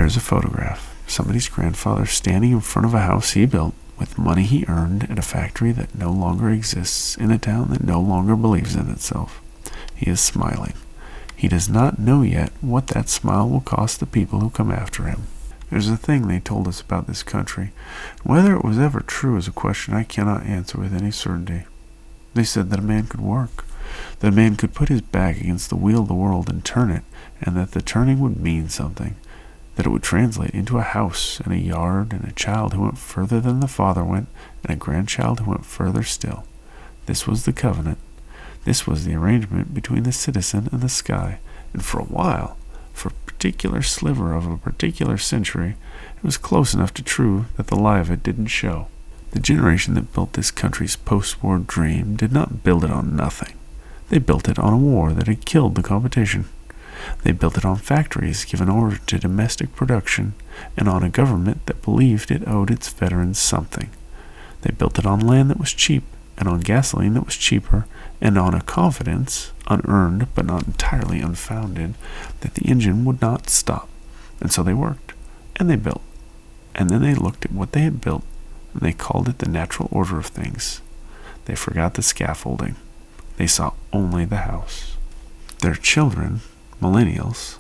There's a photograph. Somebody's grandfather standing in front of a house he built with money he earned at a factory that no longer exists in a town that no longer believes in itself. He is smiling. He does not know yet what that smile will cost the people who come after him. There's a thing they told us about this country. Whether it was ever true is a question I cannot answer with any certainty. They said that a man could work, that a man could put his back against the wheel of the world and turn it, and that the turning would mean something, that it would translate into a house and a yard and a child who went further than the father went and a grandchild who went further still. This was the covenant. This was the arrangement between the citizen and the sky, and for a while, for a particular sliver of a particular century, it was close enough to true that the lie of it didn't show. The generation that built this country's post-war dream did not build it on nothing. They built it on a war that had killed the competition. They built it on factories given order to domestic production, and on a government that believed it owed its veterans something. They built it on land that was cheap, and on gasoline that was cheaper, and on a confidence, unearned but not entirely unfounded, that the engine would not stop. And so they worked, and they built, and then they looked at what they had built, and they called it the natural order of things. They forgot the scaffolding. They saw only the house. Their children, Millennials,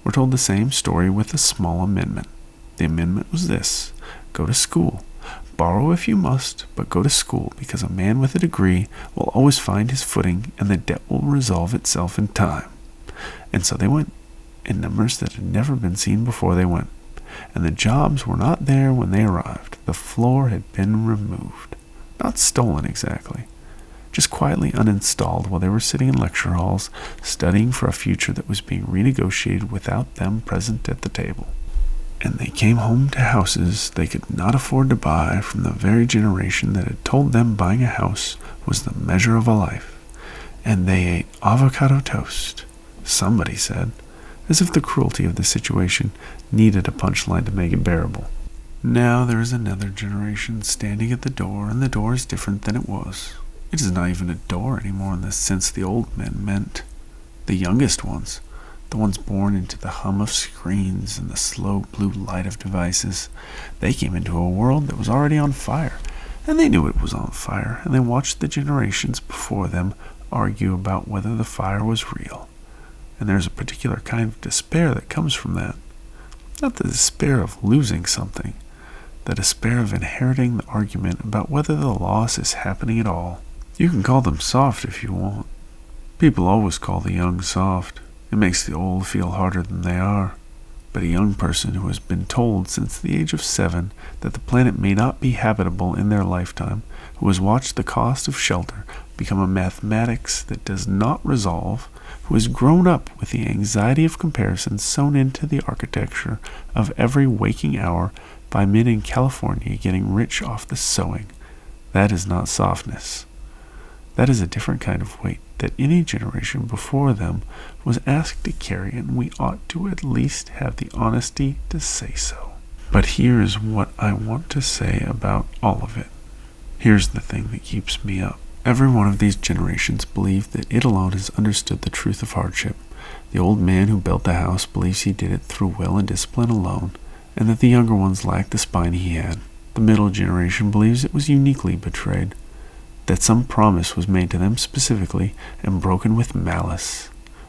were told the same story with a small amendment. The amendment was this: go to school. Borrow if you must, but go to school, because a man with a degree will always find his footing, and the debt will resolve itself in time. And so they went, in numbers that had never been seen before they went. And the jobs were not there when they arrived. The floor had been removed. Not stolen exactly. Just quietly uninstalled while they were sitting in lecture halls, studying for a future that was being renegotiated without them present at the table. And they came home to houses they could not afford to buy from the very generation that had told them buying a house was the measure of a life. And they ate avocado toast, somebody said, as if the cruelty of the situation needed a punchline to make it bearable. Now there is another generation standing at the door, and the door is different than it was. It is not even a door anymore in the sense the old men meant. The youngest ones, the ones born into the hum of screens and the slow blue light of devices, they came into a world that was already on fire, and they knew it was on fire, and they watched the generations before them argue about whether the fire was real. And there's a particular kind of despair that comes from that. Not the despair of losing something, the despair of inheriting the argument about whether the loss is happening at all. You can call them soft if you want. People always call the young soft. It makes the old feel harder than they are. But a young person who has been told since the age of 7 that the planet may not be habitable in their lifetime, who has watched the cost of shelter become a mathematics that does not resolve, who has grown up with the anxiety of comparison sewn into the architecture of every waking hour by men in California getting rich off the sewing, that is not softness. That is a different kind of weight that any generation before them was asked to carry, and we ought to at least have the honesty to say so. But here's what I want to say about all of it. Here's the thing that keeps me up. Every one of these generations believed that it alone has understood the truth of hardship. The old man who built the house believes he did it through will and discipline alone, and that the younger ones lacked the spine he had. The middle generation believes it was uniquely betrayed, that some promise was made to them specifically and broken with malice.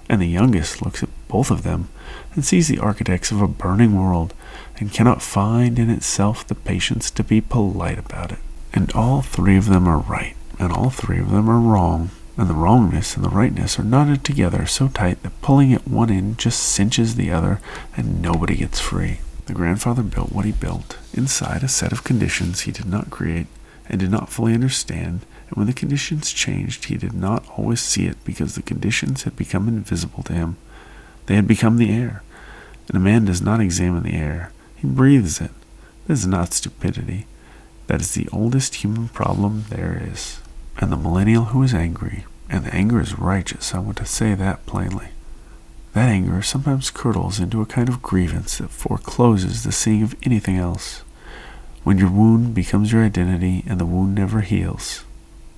And the youngest looks at both of them and sees the architects of a burning world and cannot find in itself the patience to be polite about it. And all three of them are right, and all three of them are wrong, and the wrongness and the rightness are knotted together so tight that pulling at one end just cinches the other, and nobody gets free. The grandfather built what he built inside a set of conditions he did not create and did not fully understand, and when the conditions changed, he did not always see it because the conditions had become invisible to him. They had become the air, and a man does not examine the air, he breathes it. That is not stupidity. That is the oldest human problem there is. And the millennial who is angry, and the anger is righteous, I want to say that plainly. That anger sometimes curdles into a kind of grievance that forecloses the seeing of anything else. When your wound becomes your identity and the wound never heals,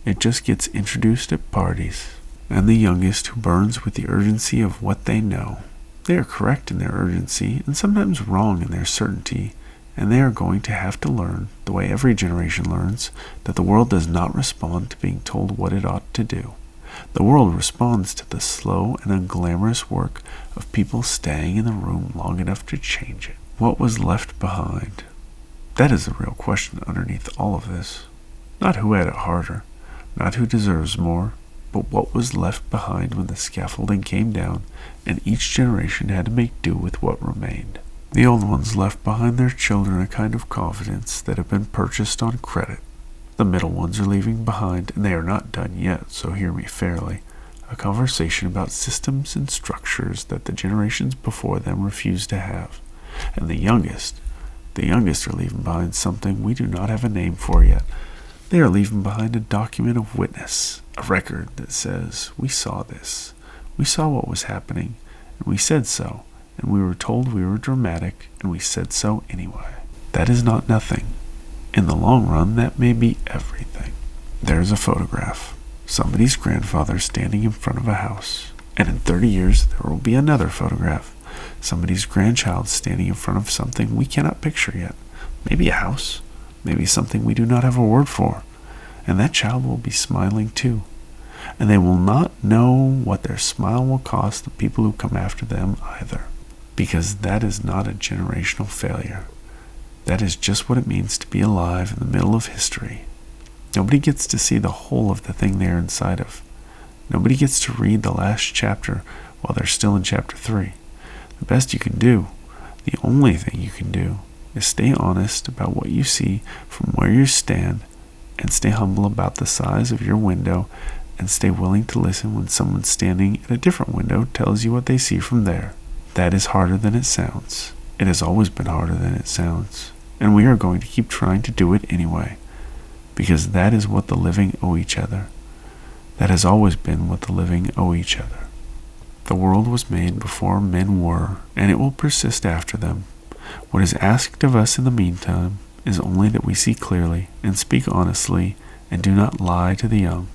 it just gets introduced at parties. And the youngest who burns with the urgency of what they know, They are correct in their urgency and sometimes wrong in their certainty, and they are going to have to learn, the way every generation learns, that the world does not respond to being told what it ought to do. The world responds to the slow and unglamorous work of people staying in the room long enough to change it. What was left behind? That is the real question underneath all of this. Not who had it harder, not who deserves more, but what was left behind when the scaffolding came down and each generation had to make do with what remained. The old ones left behind their children a kind of confidence that had been purchased on credit. The middle ones are leaving behind, and they are not done yet, so hear me fairly, a conversation about systems and structures that the generations before them refused to have. And the youngest are leaving behind something we do not have a name for yet. They are leaving behind a document of witness, a record that says, we saw this, we saw what was happening, and we said so, and we were told we were dramatic, and we said so anyway. That is not nothing. In the long run, that may be everything. There is a photograph, somebody's grandfather standing in front of a house, and in 30 years there will be another photograph, somebody's grandchild standing in front of something we cannot picture yet, maybe a house, maybe something we do not have a word for, and that child will be smiling too. And they will not know what their smile will cost the people who come after them either, because that is not a generational failure. That is just what it means to be alive in the middle of history. Nobody gets to see the whole of the thing they are inside of. Nobody gets to read the last chapter while they're still in chapter 3. The best you can do, the only thing you can do, is stay honest about what you see from where you stand, and stay humble about the size of your window, and stay willing to listen when someone standing at a different window tells you what they see from there. That is harder than it sounds. It has always been harder than it sounds, and we are going to keep trying to do it anyway, because that is what the living owe each other. That has always been what the living owe each other. The world was made before men were, and it will persist after them. What is asked of us in the meantime is only that we see clearly and speak honestly and do not lie to the young.